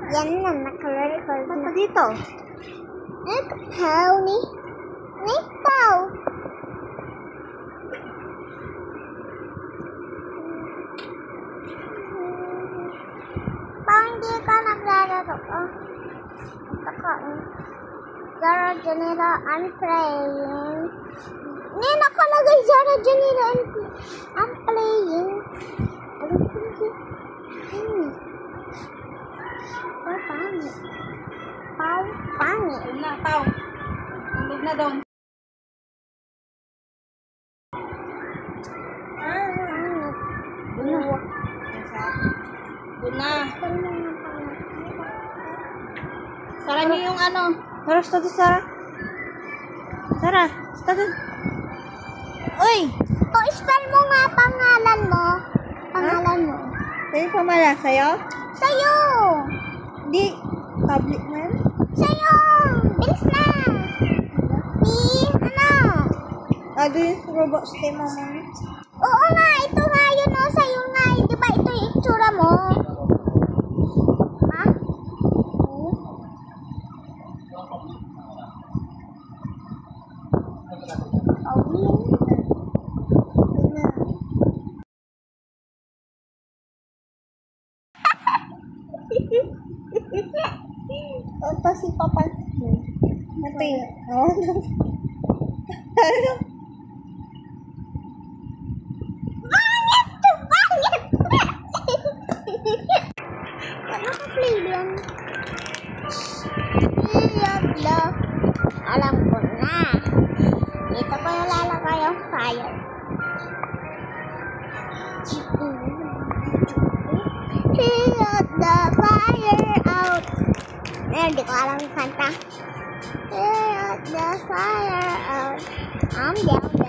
Yan na, naka-record Ba't na. pa dito? Nagpaw ni. Nagpaw. Parang hindi ka naglalaro ko. Ito ko. Zara Janela, I'm playing. Hindi nakalagay Zara Janela, I'm playing. Pangit. Pangit. Ayun na, Pao. Tulog na doon. Pangit. Doon na. Sara niyo yung ano. Sara, status, Sara. Sara, status. Uy! O, spell mo nga pangalan mo. Pangalan mo. Sa'yo pamala? Sa'yo? Sa'yo! Hindi. Public mo yun? Sa'yo! Bilis na! Ano? Ah, doon yung robot stay mo mo. Oo nga, ito nga yun o. Sa'yo nga. Di ba ito yung itsura mo? Ha? Ito si Papa. Ito yun. Oh. Ano ka play yan? Love. Alam ko na. Dito ko nalalagay yung fire. Let the fire out. Hindi ko alam yung kanta. Let the fire out. I'm down.